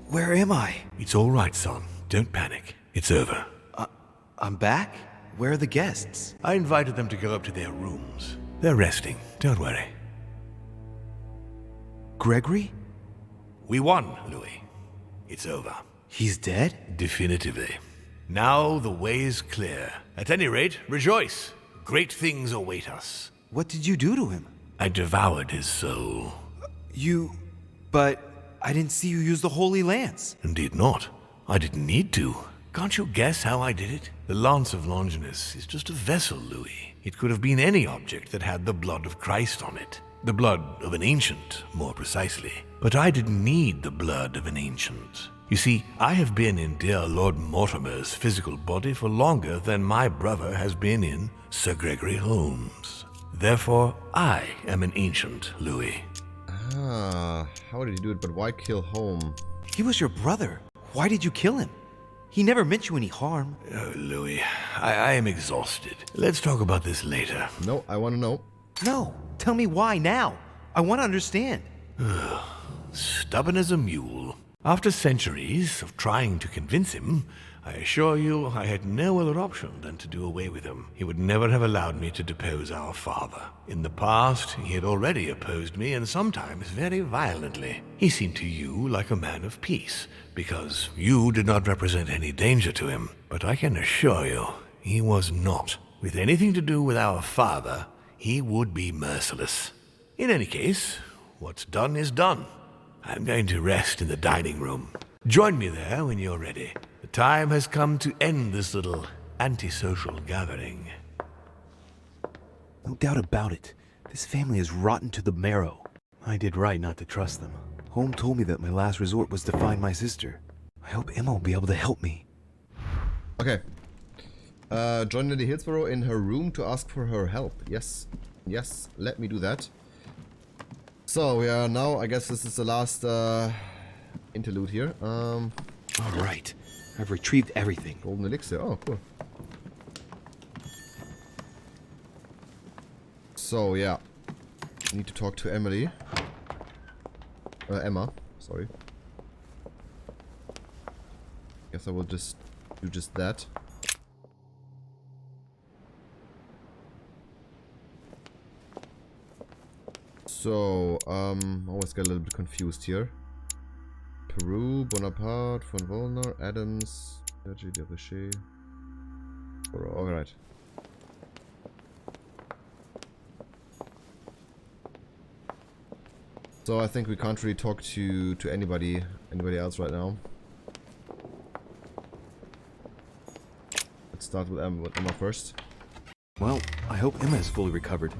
Where am I? It's all right, son. Don't panic. It's over. I'm back? Where are the guests? I invited them to go up to their rooms. They're resting. Don't worry. Gregory? We won, Louis. It's over. He's dead? Definitively. Now the way is clear. At any rate, rejoice. Great things await us. What did you do to him? I devoured his soul. But I didn't see you use the Holy Lance. Indeed not. I didn't need to. Can't you guess how I did it? The Lance of Longinus is just a vessel, Louis. It could have been any object that had the blood of Christ on it. The blood of an ancient, more precisely. But I didn't need the blood of an ancient. You see, I have been in dear Lord Mortimer's physical body for longer than my brother has been in Sir Gregory Holmes. Therefore, I am an ancient, Louis. How did you do it? But why kill Home? He was your brother. Why did you kill him? He never meant you any harm. Oh, Louis, I am exhausted. Let's talk about this later. No, I want to know. No, tell me why now. I want to understand. Stubborn as a mule. After centuries of trying to convince him, I assure you I had no other option than to do away with him. He would never have allowed me to depose our father. In the past, he had already opposed me, and sometimes very violently. He seemed to you like a man of peace, because you did not represent any danger to him. But I can assure you, he was not. With anything to do with our father, he would be merciless. In any case, what's done is done. I'm going to rest in the dining room. Join me there when you're ready. The time has come to end this little antisocial gathering. No doubt about it. This family is rotten to the marrow. I did right not to trust them. Home told me that my last resort was to find my sister. I hope Emma will be able to help me. Okay. Join Lady Hillsborough in her room to ask for her help. Yes. Yes, let me do that. So, we are now, I guess this is the last interlude here. All right. I've retrieved everything. Golden elixir. Oh, cool. So, yeah. I need to talk to Emma. Sorry. Guess I will just do just that. So, always get a little bit confused here. Peru, Bonaparte, von Wollner, Adams, Louis de Richet. Alright. So I think we can't really talk to anybody else right now. Let's start with Emma first. Well, I hope Emma is fully recovered.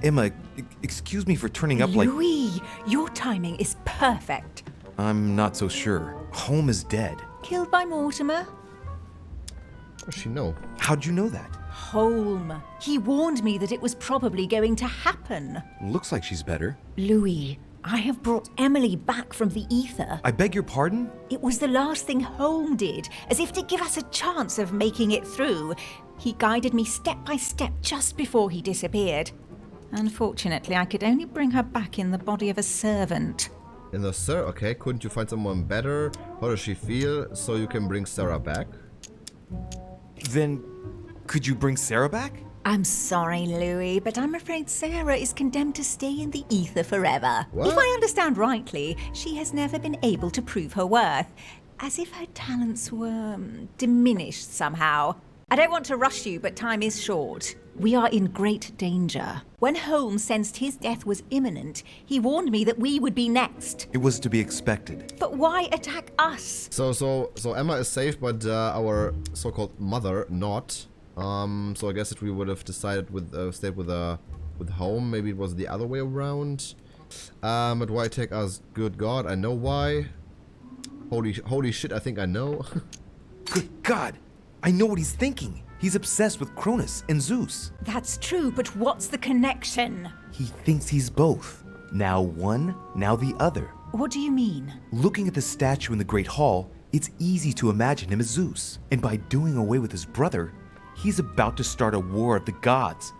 Emma, excuse me for turning up like... Louis, your timing is perfect. I'm not so sure. Home is dead. Killed by Mortimer? How does she know? How'd you know that? Holm. He warned me that it was probably going to happen. Looks like she's better. Louis, I have brought Emily back from the ether. I beg your pardon? It was the last thing Holm did, as if to give us a chance of making it through. He guided me step by step just before he disappeared. Unfortunately, I could only bring her back in the body of a servant. In the sir, okay, couldn't you find someone better? How does she feel? So you can bring Sarah back? Then, could you bring Sarah back? I'm sorry, Louis, but I'm afraid Sarah is condemned to stay in the ether forever. What? If I understand rightly, she has never been able to prove her worth, as if her talents were diminished somehow. I don't want to rush you, but time is short. We are in great danger. When Holmes sensed his death was imminent, he warned me that we would be next. It was to be expected. But why attack us? So Emma is safe, but our so-called mother not. So I guess if we would have decided with stayed with Home, maybe it was the other way around. But why attack us? Good God, I know why. Holy shit, I think I know. Good God! I know what he's thinking. He's obsessed with Cronus and Zeus. That's true, but what's the connection? He thinks he's both. Now one, now the other. What do you mean? Looking at the statue in the Great Hall, it's easy to imagine him as Zeus. And by doing away with his brother, he's about to start a war of the gods.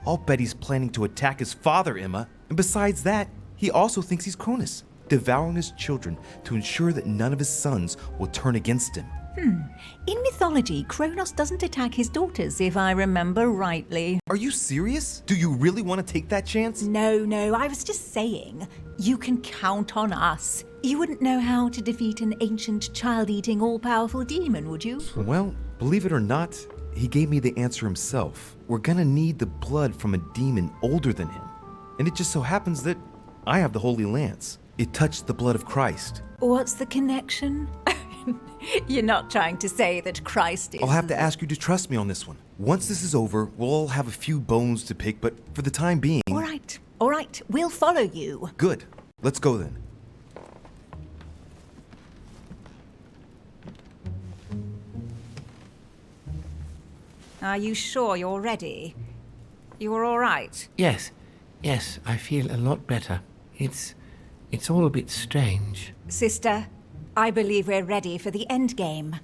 I'll bet he's planning to attack his father, Emma. And besides that, he also thinks he's Cronus, devouring his children to ensure that none of his sons will turn against him. In mythology, Kronos doesn't attack his daughters, if I remember rightly. Are you serious? Do you really want to take that chance? No, I was just saying. You can count on us. You wouldn't know how to defeat an ancient, child-eating, all-powerful demon, would you? Well, believe it or not, he gave me the answer himself. We're gonna need the blood from a demon older than him. And it just so happens that I have the Holy Lance. It touched the blood of Christ. What's the connection? You're not trying to say that Christ is... I'll have to ask you to trust me on this one. Once this is over, we'll all have a few bones to pick, but for the time being... All right. We'll follow you. Good. Let's go then. Are you sure you're ready? You're all right? Yes, I feel a lot better. It's all a bit strange. Sister, I believe we're ready for the end game.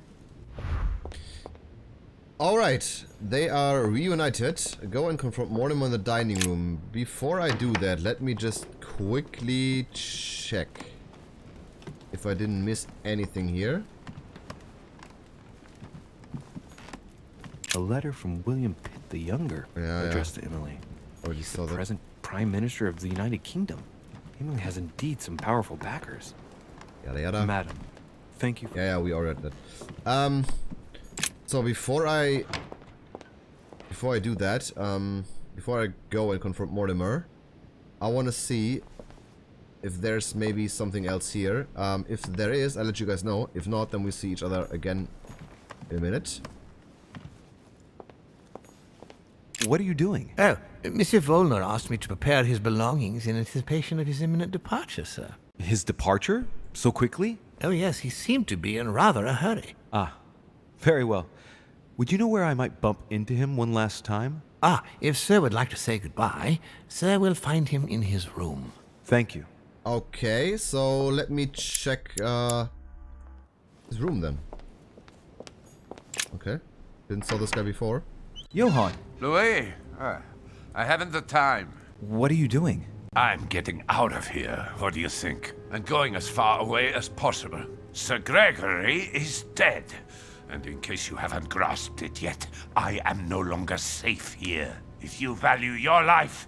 Alright, they are reunited. Go and confront Mortimer in the dining room. Before I do that, let me just quickly check if I didn't miss anything here. A letter from William Pitt the Younger, addressed to Emily. Already saw that. Present Prime Minister of the United Kingdom. Emily has indeed some powerful backers. Yada yada. Madam, thank you for... Yeah, we already did that. So before I do that, before I go and confront Mortimer, I want to see if there's maybe something else here. If there is, I'll let you guys know. If not, then we see each other again in a minute. What are you doing? Oh, Monsieur Volner asked me to prepare his belongings in anticipation of his imminent departure, sir. His departure? So quickly? Oh yes, he seemed to be in rather a hurry. Ah, very well. Would you know where I might bump into him one last time? Ah, if sir would like to say goodbye, sir will find him in his room. Thank you. Okay, so let me check his room then. Okay, didn't saw this guy before. Johann, Louis, I haven't the time. what are you doing? I'm getting out of here, what do you think? And going as far away as possible. Sir Gregory is dead. And in case you haven't grasped it yet, I am no longer safe here. If you value your life,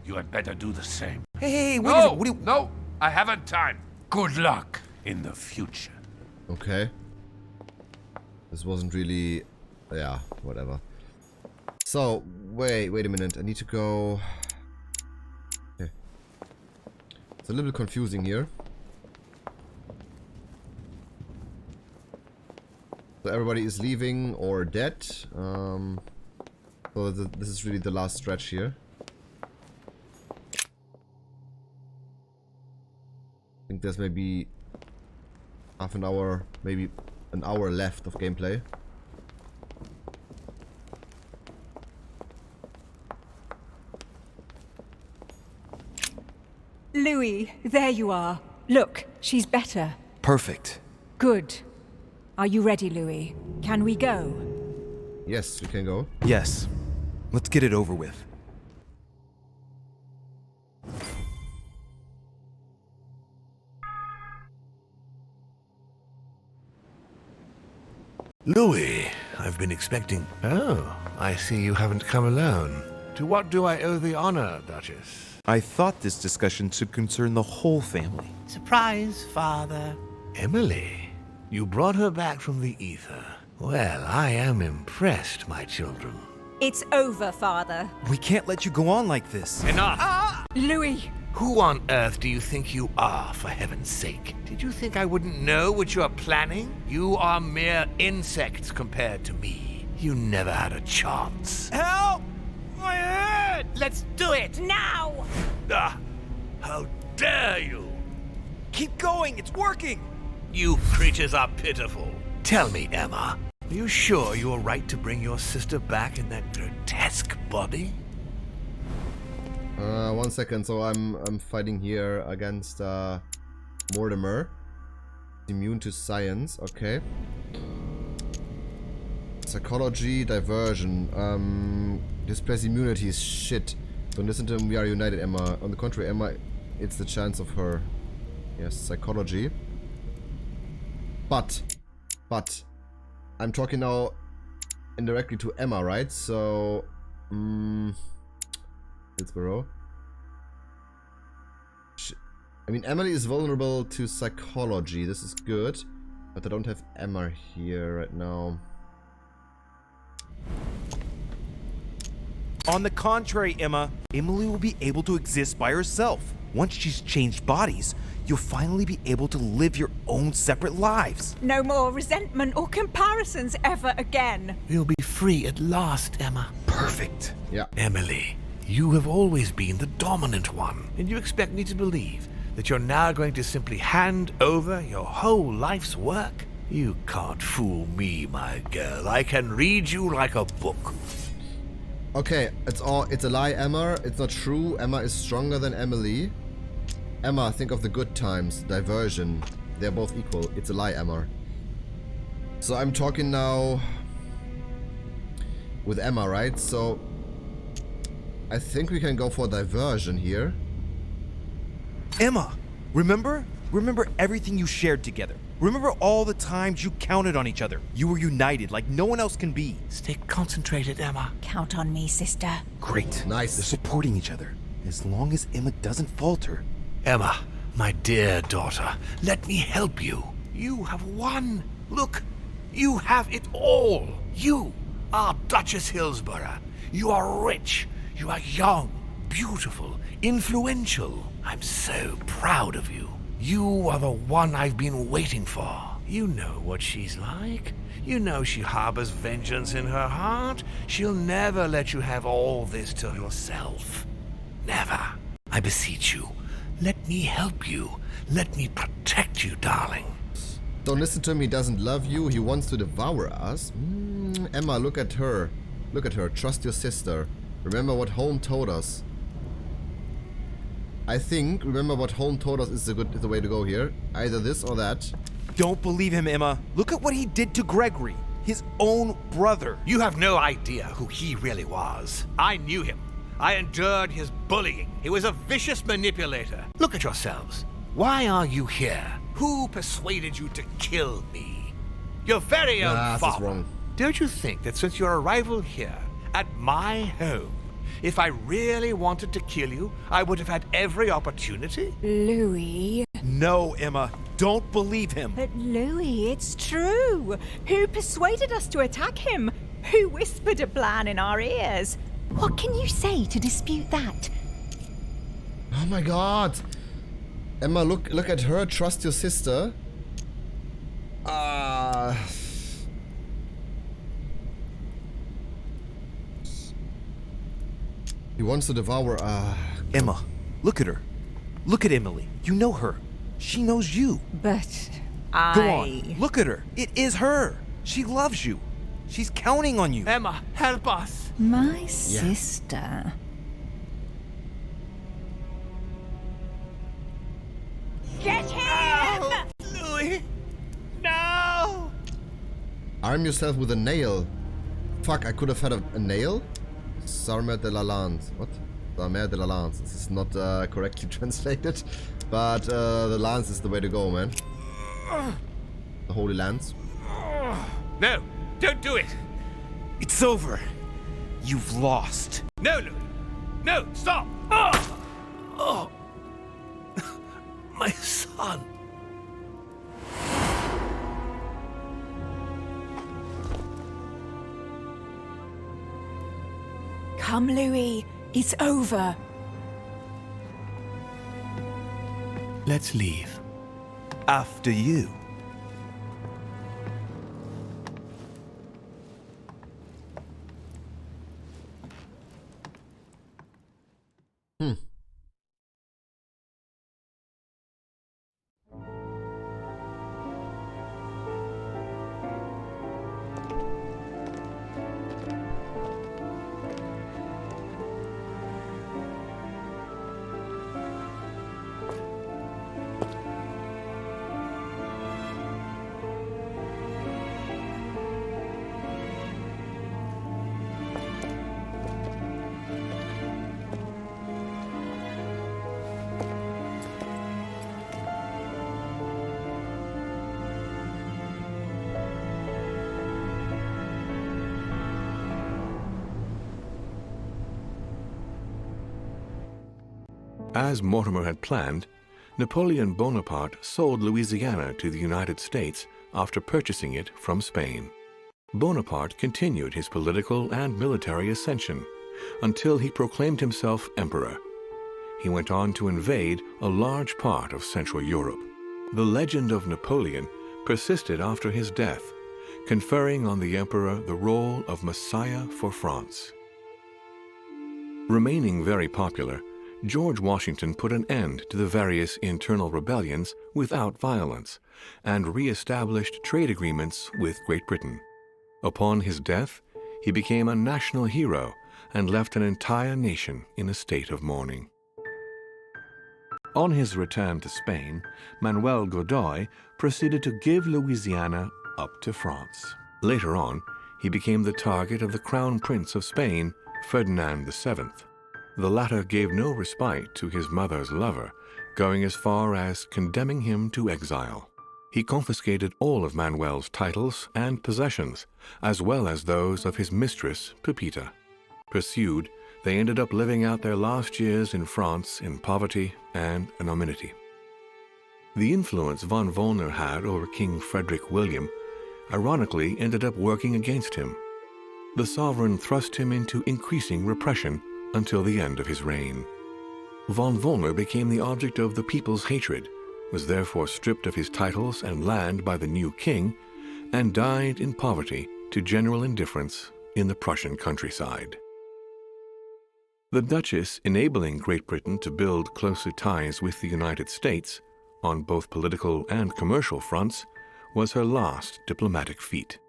you had better do the same. Hey, wait a No, minute, what do you... no, I haven't time. Good luck in the future. Okay. This wasn't really... Yeah, whatever. So, wait a minute. I need to go... Okay. It's a little bit confusing here. So everybody is leaving or dead. So this is really the last stretch here. I think there's maybe half an hour, maybe an hour left of gameplay. Louis, there you are. Look, she's better. Perfect. Good. Are you ready, Louis? Can we go? Yes, we can go. Yes. Let's get it over with. Louis, I've been expecting... Oh, I see you haven't come alone. To what do I owe the honor, Duchess? I thought this discussion should concern the whole family. Surprise, father. Emily, you brought her back from the ether. Well, I am impressed, my children. It's over, Father. We can't let you go on like this. Enough! Louis! Who on earth do you think you are, for heaven's sake? Did you think I wouldn't know what you are planning? You are mere insects compared to me. You never had a chance. Help! My head! Let's do it! Now! Ah, how dare you! Keep going, it's working! You creatures are pitiful. Tell me, Emma, are you sure you are right to bring your sister back in that grotesque body? 1 second. So I'm fighting here against Mortimer. Immune to science. Okay. Psychology, diversion. Displays immunity is shit. Don't listen to him, we are united, Emma. On the contrary, Emma, it's the chance of her, yes, psychology. But, I'm talking now indirectly to Emma, right? So, Hillsborough. I mean, Emily is vulnerable to psychology. This is good. But I don't have Emma here right now. On the contrary, Emma, Emily will be able to exist by herself. Once she's changed bodies, you'll finally be able to live your own separate lives. No more resentment or comparisons ever again. You'll be free at last, Emma. Perfect. Yeah. Emily, you have always been the dominant one, and you expect me to believe that you're now going to simply hand over your whole life's work? You can't fool me, my girl. I can read you like a book. Okay, it's a lie, Emma. It's not true. Emma is stronger than Emily. Emma, think of the good times. Diversion. They're both equal. It's a lie, Emma. So I'm talking now with Emma, right? So I think we can go for diversion here. Emma, remember? Remember everything you shared together. Remember all the times you counted on each other. You were united like no one else can be. Stay concentrated, Emma. Count on me, sister. Great. Nice. They're supporting each other. As long as Emma doesn't falter. Emma, my dear daughter, let me help you. You have won. Look, you have it all. You are Duchess Hillsborough. You are rich. You are young, beautiful, influential. I'm so proud of you. You are the one I've been waiting for. You know what she's like. You know she harbors vengeance in her heart. She'll never let you have all this to yourself. Never. I beseech you, let me help you. Let me protect you, darling. Don't listen to him, he doesn't love you, he wants to devour us. Emma, look at her. Look at her, trust your sister. Remember what Holm told us. I think, remember what Holm told us is the way to go here. Either this or that. Don't believe him, Emma. Look at what he did to Gregory, his own brother. You have no idea who he really was. I knew him. I endured his bullying. He was a vicious manipulator. Look at yourselves. Why are you here? Who persuaded you to kill me? Your very own Nah, this is father. wrong. Don't you think that since your arrival here, at my home, if I really wanted to kill you, I would have had every opportunity? Louis. No, Emma. Don't believe him. But Louis, it's true. Who persuaded us to attack him? Who whispered a plan in our ears? What can you say to dispute that? Oh my god. Emma, look at her, trust your sister. He wants to devour, Emma, look at her. Look at Emily. You know her. She knows you. But Go on. Look at her. It is her. She loves you. She's counting on you. Emma, help us. My sister. Get him! Louis! No! arm yourself with a nail. Fuck, I could have had a nail? Sarmer de la Lance. What? Sarmer de la Lance. This is not correctly translated, but the lance is the way to go, man. The Holy Lance. No, don't do it. It's over. You've lost. No, Louis. No, stop. Oh. My son. Come, Louis. It's over. Let's leave. After you. As Mortimer had planned, Napoleon Bonaparte sold Louisiana to the United States after purchasing it from Spain. Bonaparte continued his political and military ascension until he proclaimed himself emperor. He went on to invade a large part of Central Europe. The legend of Napoleon persisted after his death, conferring on the emperor the role of Messiah for France. Remaining very popular, George Washington put an end to the various internal rebellions without violence and re-established trade agreements with Great Britain. Upon his death, he became a national hero and left an entire nation in a state of mourning. On his return to Spain, Manuel Godoy proceeded to give Louisiana up to France. Later on, he became the target of the Crown Prince of Spain, Ferdinand VII. The latter gave no respite to his mother's lover, going as far as condemning him to exile. He confiscated all of Manuel's titles and possessions, as well as those of his mistress, Pepita. Pursued, they ended up living out their last years in France in poverty and anonymity. The influence von Wollner had over King Frederick William ironically ended up working against him. The sovereign thrust him into increasing repression until the end of his reign. Von Wollner became the object of the people's hatred, was therefore stripped of his titles and land by the new king, and died in poverty to general indifference in the Prussian countryside. The Duchess, enabling Great Britain to build closer ties with the United States, on both political and commercial fronts, was her last diplomatic feat.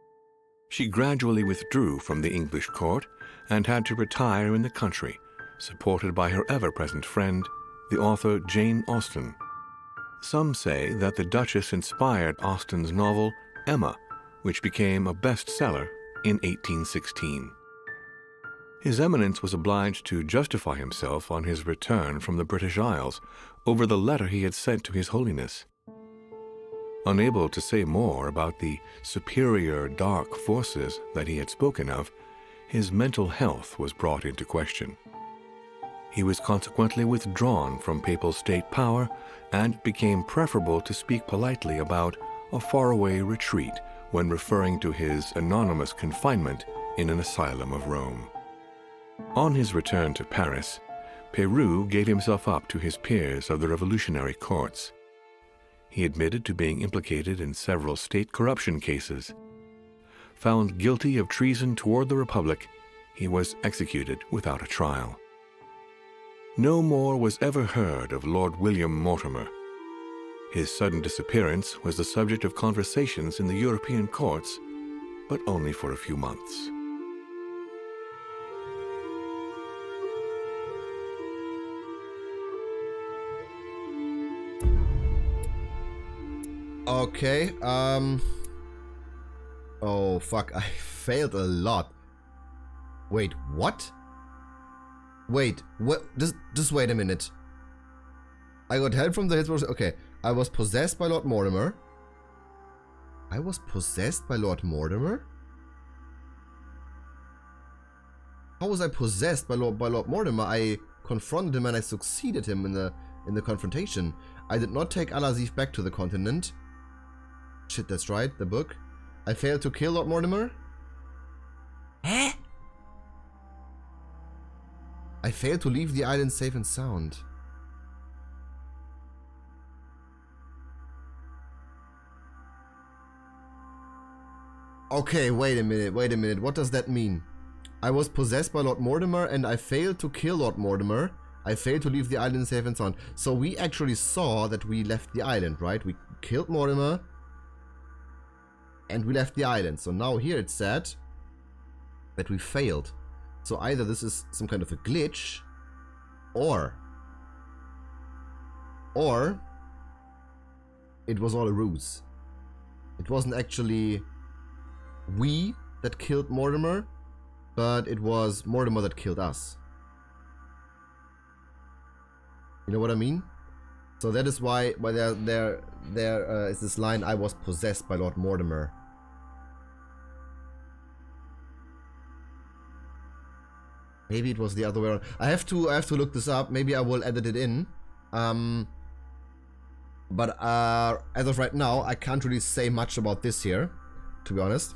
She gradually withdrew from the English court and had to retire in the country, supported by her ever-present friend, the author Jane Austen. Some say that the Duchess inspired Austen's novel Emma, which became a bestseller in 1816. His Eminence was obliged to justify himself on his return from the British Isles over the letter he had sent to His Holiness. Unable to say more about the superior dark forces that he had spoken of, his mental health was brought into question. He was consequently withdrawn from papal state power, and it became preferable to speak politely about a faraway retreat when referring to his anonymous confinement in an asylum of Rome. On his return to Paris, Peru gave himself up to his peers of the revolutionary courts. He admitted to being implicated in several state corruption cases. Found guilty of treason toward the Republic, he was executed without a trial. No more was ever heard of Lord William Mortimer. His sudden disappearance was the subject of conversations in the European courts, but only for a few months. Okay, oh fuck, I failed a lot. Wait, what? Wait, what? Just wait a minute. I got help from the hits. Okay, I was possessed by Lord Mortimer. I was possessed by Lord Mortimer? How was I possessed by Lord Mortimer? I confronted him and I succeeded him in the confrontation. I did not take Al-Azif back to the continent. Shit, that's right, the book. I failed to kill Lord Mortimer? Eh? I failed to leave the island safe and sound. Okay, wait a minute, what does that mean? I was possessed by Lord Mortimer and I failed to kill Lord Mortimer. I failed to leave the island safe and sound. So we actually saw that we left the island, right? We killed Mortimer and we left the island. So now here it's said that we failed. So either this is some kind of a glitch, or it was all a ruse. It wasn't actually we that killed Mortimer, but it was Mortimer that killed us. You know what I mean? So that is why there is this line, I was possessed by Lord Mortimer. Maybe it was the other way around. I have to look this up. Maybe I will edit it in. But as of right now, I can't really say much about this here, to be honest.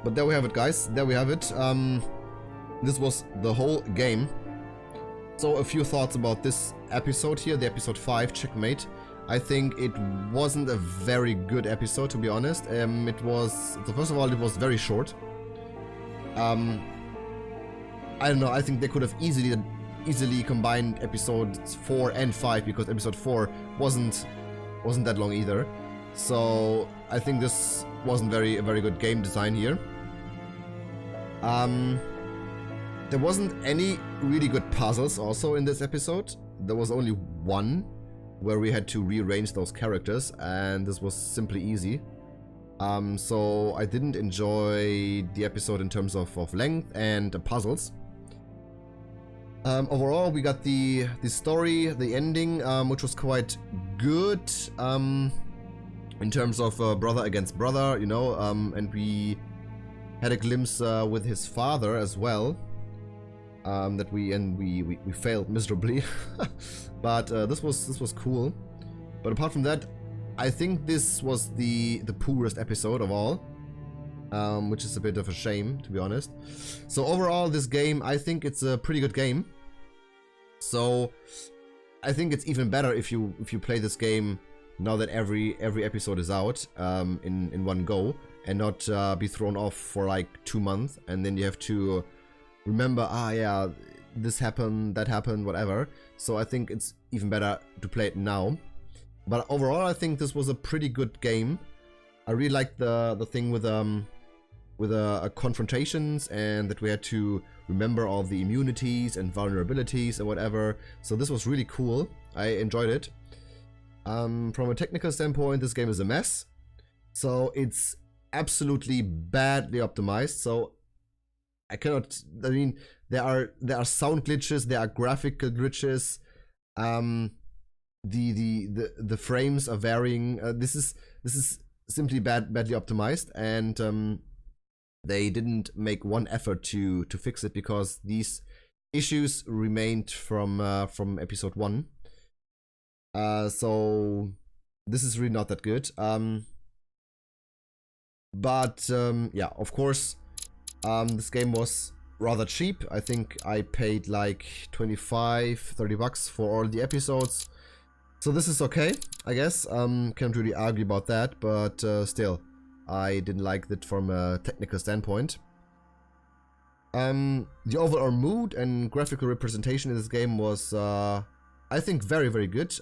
But there we have it, guys. There we have it. This was the whole game. So a few thoughts about this episode here, the episode 5, Checkmate. I think it wasn't a very good episode, to be honest. It was, so first of all, it was very short. I don't know, I think they could have easily combined episodes 4 and 5, because episode 4 wasn't that long either. So I think this wasn't a very good game design here. There wasn't any really good puzzles also in this episode. There was only one where we had to rearrange those characters, and this was simply easy. So I didn't enjoy the episode in terms of length and puzzles. Overall, we got the story, the ending, which was quite good. In terms of brother against brother, you know, and we had a glimpse with his father as well. That we failed miserably, but this was cool. But apart from that, I think this was the poorest episode of all, which is a bit of a shame, to be honest. So overall, this game, I think it's a pretty good game. So I think it's even better if you play this game now that every episode is out in one go, and not be thrown off for like 2 months, and then you have to remember, yeah, this happened, that happened, whatever. So I think it's even better to play it now. But overall, I think this was a pretty good game. I really liked the thing with confrontations, and that we had to remember all the immunities and vulnerabilities and whatever. So this was really cool. I enjoyed it. From a technical standpoint, this game is a mess. So it's absolutely badly optimized. So I mean, there are sound glitches, there are graphical glitches. The frames are varying. This is simply badly optimized, and they didn't make one effort to fix it, because these issues remained from episode 1. So this is really not that good. Yeah, of course, this game was rather cheap. I think I paid like 25-30 bucks for all the episodes. So this is okay, I guess. Can't really argue about that, but still, I didn't like it from a technical standpoint. The overall mood and graphical representation in this game was, I think, very, very good.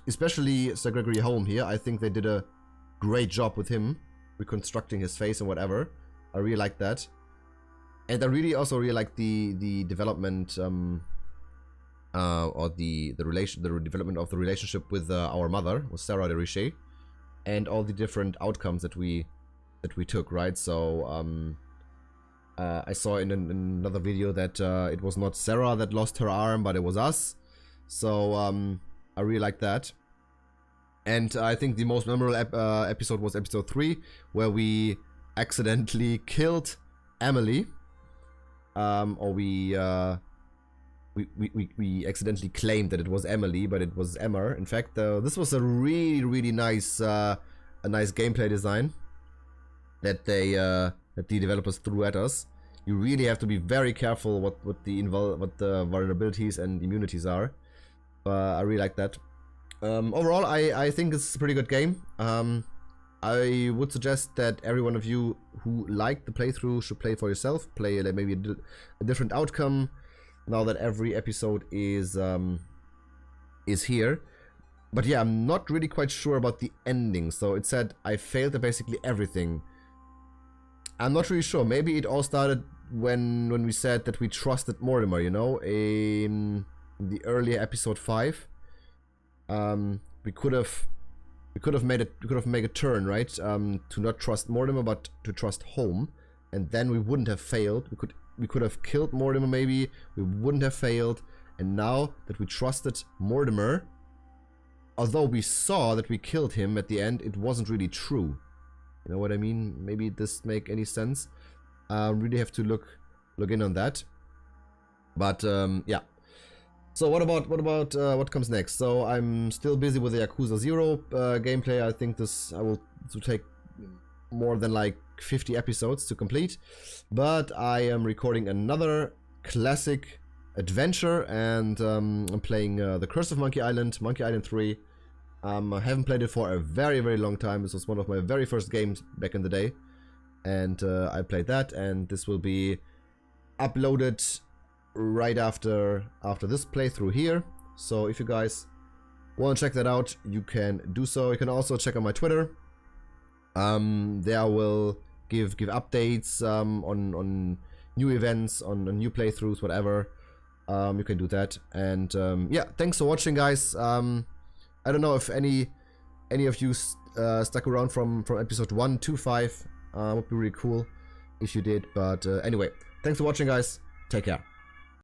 Especially Sir Gregory Home here. I think they did a great job with him, reconstructing his face and whatever. I really like that. And I also really like the development, or the development of the relationship with our mother, with Sarah de Richet, and all the different outcomes that we took, right? So I saw in another video that it was not Sarah that lost her arm, but it was us. So I really like that. And I think the most memorable episode was episode 3, where we accidentally killed Emily. Or we accidentally claimed that it was Emily, but it was Emmer. In fact, this was a really nice gameplay design that the developers threw at us. You really have to be very careful what the vulnerabilities and immunities are. I really like that. Overall, I think it's a pretty good game. I would suggest that every one of you who liked the playthrough should play for yourself. Play maybe a different outcome now that every episode is here. But yeah, I'm not really quite sure about the ending. So it said I failed at basically everything. I'm not really sure. Maybe it all started when we said that we trusted Mortimer, you know, in the earlier episode 5. We could have made a turn, right? To not trust Mortimer, but to trust home, and then we wouldn't have failed. We could have killed Mortimer, maybe. We wouldn't have failed. And now that we trusted Mortimer, although we saw that we killed him at the end, it wasn't really true. You know what I mean? Maybe this make any sense. Really have to look in on that. But yeah. So what about what comes next? So I'm still busy with the Yakuza 0 gameplay. I think this will take more than like 50 episodes to complete. But I am recording another classic adventure, and I'm playing The Curse of Monkey Island 3. I haven't played it for a very, very long time. This was one of my very first games back in the day. And I played that, and this will be uploaded right after this playthrough here. So if you guys want to check that out, you can do so. You can also check out my Twitter. There I will give updates on new events, on new playthroughs, whatever. You can do that. And yeah, thanks for watching, guys. I don't know if any of you stuck around from episode 1 to 5. Would be really cool if you did. But anyway, thanks for watching, guys. Take care.